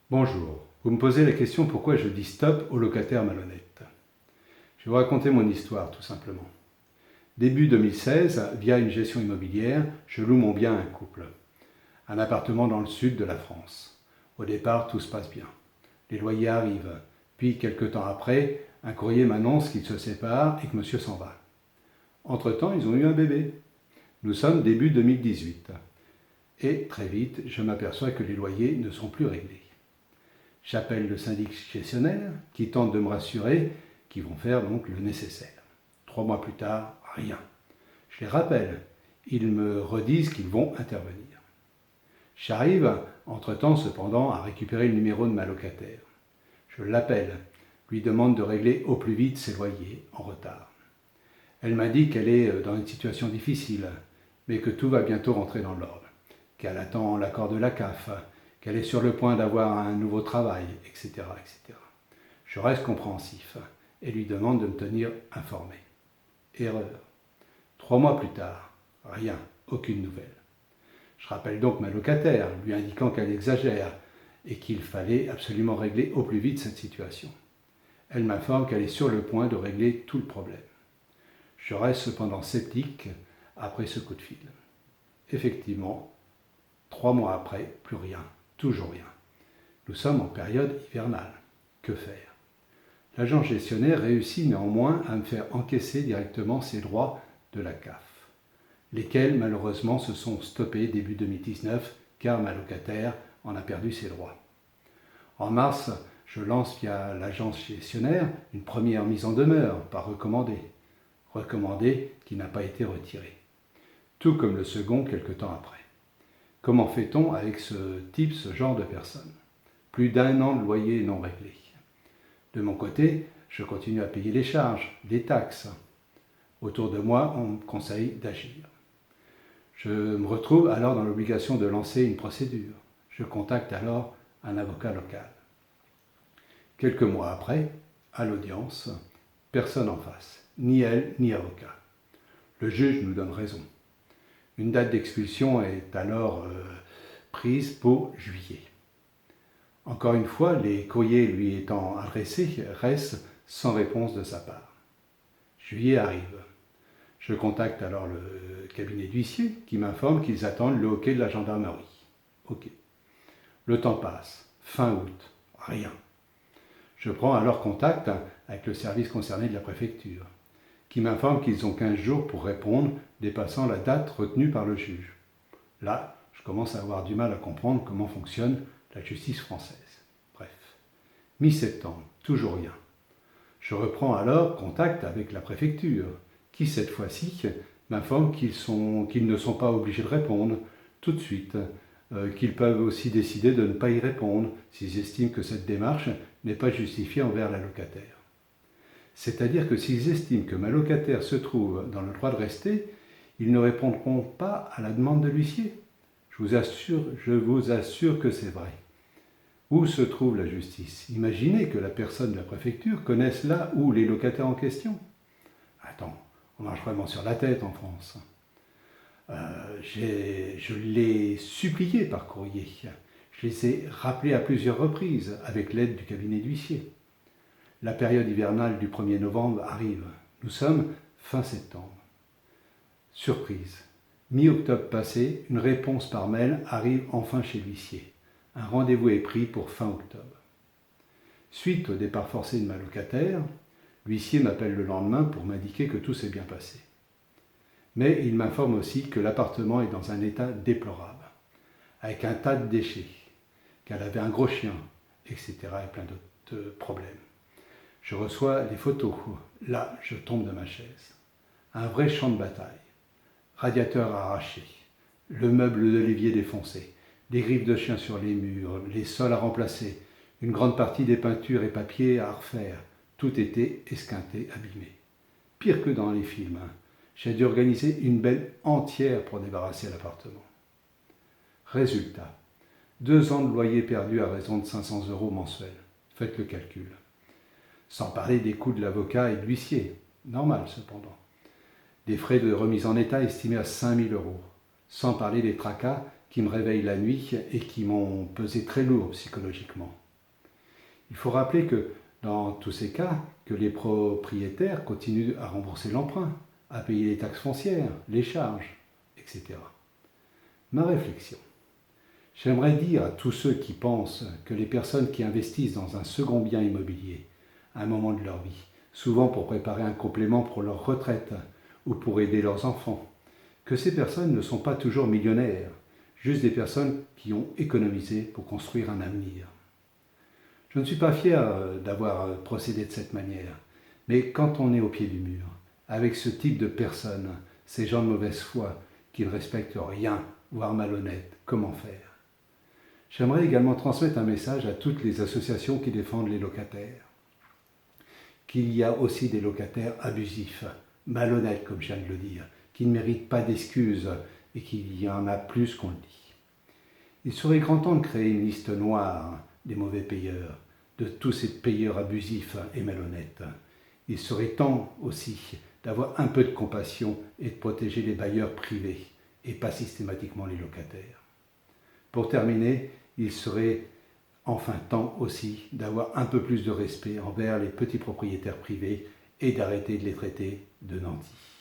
Bonjour, vous me posez la question pourquoi je dis stop aux locataires malhonnêtes. Je vais vous raconter mon histoire tout simplement. Début 2016, via une gestion immobilière, je loue mon bien à un couple. Un appartement dans le sud de la France. Au départ, tout se passe bien. Les loyers arrivent, puis quelques temps après, un courrier m'annonce qu'ils se séparent et que monsieur s'en va. Entre-temps, ils ont eu un bébé. Nous sommes début 2018. Et très vite, je m'aperçois que les loyers ne sont plus réglés. J'appelle le syndic gestionnaire qui tente de me rassurer qu'ils vont faire donc le nécessaire. 3 mois plus tard, rien. Je les rappelle. Ils me redisent qu'ils vont intervenir. J'arrive, entre-temps cependant, à récupérer le numéro de ma locataire. Je l'appelle, lui demande de régler au plus vite ses loyers en retard. Elle m'a dit qu'elle est dans une situation difficile, mais que tout va bientôt rentrer dans l'ordre, qu'elle attend l'accord de la CAF, qu'elle est sur le point d'avoir un nouveau travail, etc., etc. Je reste compréhensif et lui demande de me tenir informé. Erreur. 3 mois plus tard, rien, aucune nouvelle. Je rappelle donc ma locataire, lui indiquant qu'elle exagère et qu'il fallait absolument régler au plus vite cette situation. Elle m'informe qu'elle est sur le point de régler tout le problème. Je reste cependant sceptique après ce coup de fil. Effectivement, 3 mois après, plus rien, toujours rien. Nous sommes en période hivernale. Que faire? L'agent gestionnaire réussit néanmoins à me faire encaisser directement ses droits de la CAF, lesquels malheureusement se sont stoppés début 2019 car ma locataire en a perdu ses droits. En mars, je lance via l'agence gestionnaire une première mise en demeure par recommandé qui n'a pas été retiré, tout comme le second quelque temps après. Comment fait-on avec ce genre de personnes? Plus d'1 an de loyer non réglé. De mon côté, je continue à payer les charges, les taxes. Autour de moi, on me conseille d'agir. Je me retrouve alors dans l'obligation de lancer une procédure. Je contacte alors un avocat local. Quelques mois après, à l'audience, personne en face, ni elle ni avocat. Le juge nous donne raison. Une date d'expulsion est alors prise pour juillet. Encore une fois, les courriers lui étant adressés restent sans réponse de sa part. Juillet arrive. Je contacte alors le cabinet d'huissier qui m'informe qu'ils attendent le OK de la gendarmerie. OK. Le temps passe. Fin août. Rien. Je prends alors contact avec le service concerné de la préfecture, qui m'informe qu'ils ont 15 jours pour répondre, dépassant la date retenue par le juge. Là, je commence à avoir du mal à comprendre comment fonctionne la justice française. Bref. Mi-septembre, toujours rien. Je reprends alors contact avec la préfecture, qui cette fois-ci m'informe qu'ils ne sont pas obligés de répondre tout de suite, qu'ils peuvent aussi décider de ne pas y répondre s'ils estiment que cette démarche n'est pas justifiée envers la locataire. C'est-à-dire que s'ils estiment que ma locataire se trouve dans le droit de rester, ils ne répondront pas à la demande de l'huissier. Je vous assure que c'est vrai. Où se trouve la justice? Imaginez que la personne de la préfecture connaisse là où les locataires en question. Attends, on marche vraiment sur la tête en France. Je l'ai supplié par courrier. Je les ai rappelés à plusieurs reprises avec l'aide du cabinet d'huissier. La période hivernale du 1er novembre arrive. Nous sommes fin septembre. Surprise. Mi-octobre passé, une réponse par mail arrive enfin chez l'huissier. Un rendez-vous est pris pour fin octobre. Suite au départ forcé de ma locataire, l'huissier m'appelle le lendemain pour m'indiquer que tout s'est bien passé. Mais il m'informe aussi que l'appartement est dans un état déplorable, avec un tas de déchets, qu'elle avait un gros chien, etc. et plein d'autres problèmes. Je reçois les photos. Là, je tombe de ma chaise. Un vrai champ de bataille. Radiateur arraché, le meuble de l'évier défoncé, des griffes de chien sur les murs, les sols à remplacer, une grande partie des peintures et papiers à refaire. Tout était esquinté, abîmé. Pire que dans les films. J'ai dû organiser une belle entière pour débarrasser l'appartement. Résultat, 2 ans de loyer perdu à raison de 500 € mensuels. Faites le calcul. Sans parler des coûts de l'avocat et de l'huissier. Normal cependant. Des frais de remise en état estimés à 5 000 €. Sans parler des tracas qui me réveillent la nuit et qui m'ont pesé très lourd psychologiquement. Il faut rappeler que dans tous ces cas, que les propriétaires continuent à rembourser l'emprunt, à payer les taxes foncières, les charges, etc. Ma réflexion. J'aimerais dire à tous ceux qui pensent que les personnes qui investissent dans un second bien immobilier, à un moment de leur vie, souvent pour préparer un complément pour leur retraite ou pour aider leurs enfants, que ces personnes ne sont pas toujours millionnaires, juste des personnes qui ont économisé pour construire un avenir. Je ne suis pas fier d'avoir procédé de cette manière, mais quand on est au pied du mur, avec ce type de personnes, ces gens de mauvaise foi, qui ne respectent rien, voire malhonnêtes, comment faire? J'aimerais également transmettre un message à toutes les associations qui défendent les locataires. Qu'il y a aussi des locataires abusifs, malhonnêtes comme je viens de le dire, qui ne méritent pas d'excuses et qu'il y en a plus qu'on le dit. Il serait grand temps de créer une liste noire des mauvais payeurs, de tous ces payeurs abusifs et malhonnêtes. Il serait temps aussi d'avoir un peu de compassion et de protéger les bailleurs privés et pas systématiquement les locataires. Pour terminer, il serait enfin temps aussi d'avoir un peu plus de respect envers les petits propriétaires privés et d'arrêter de les traiter de nantis.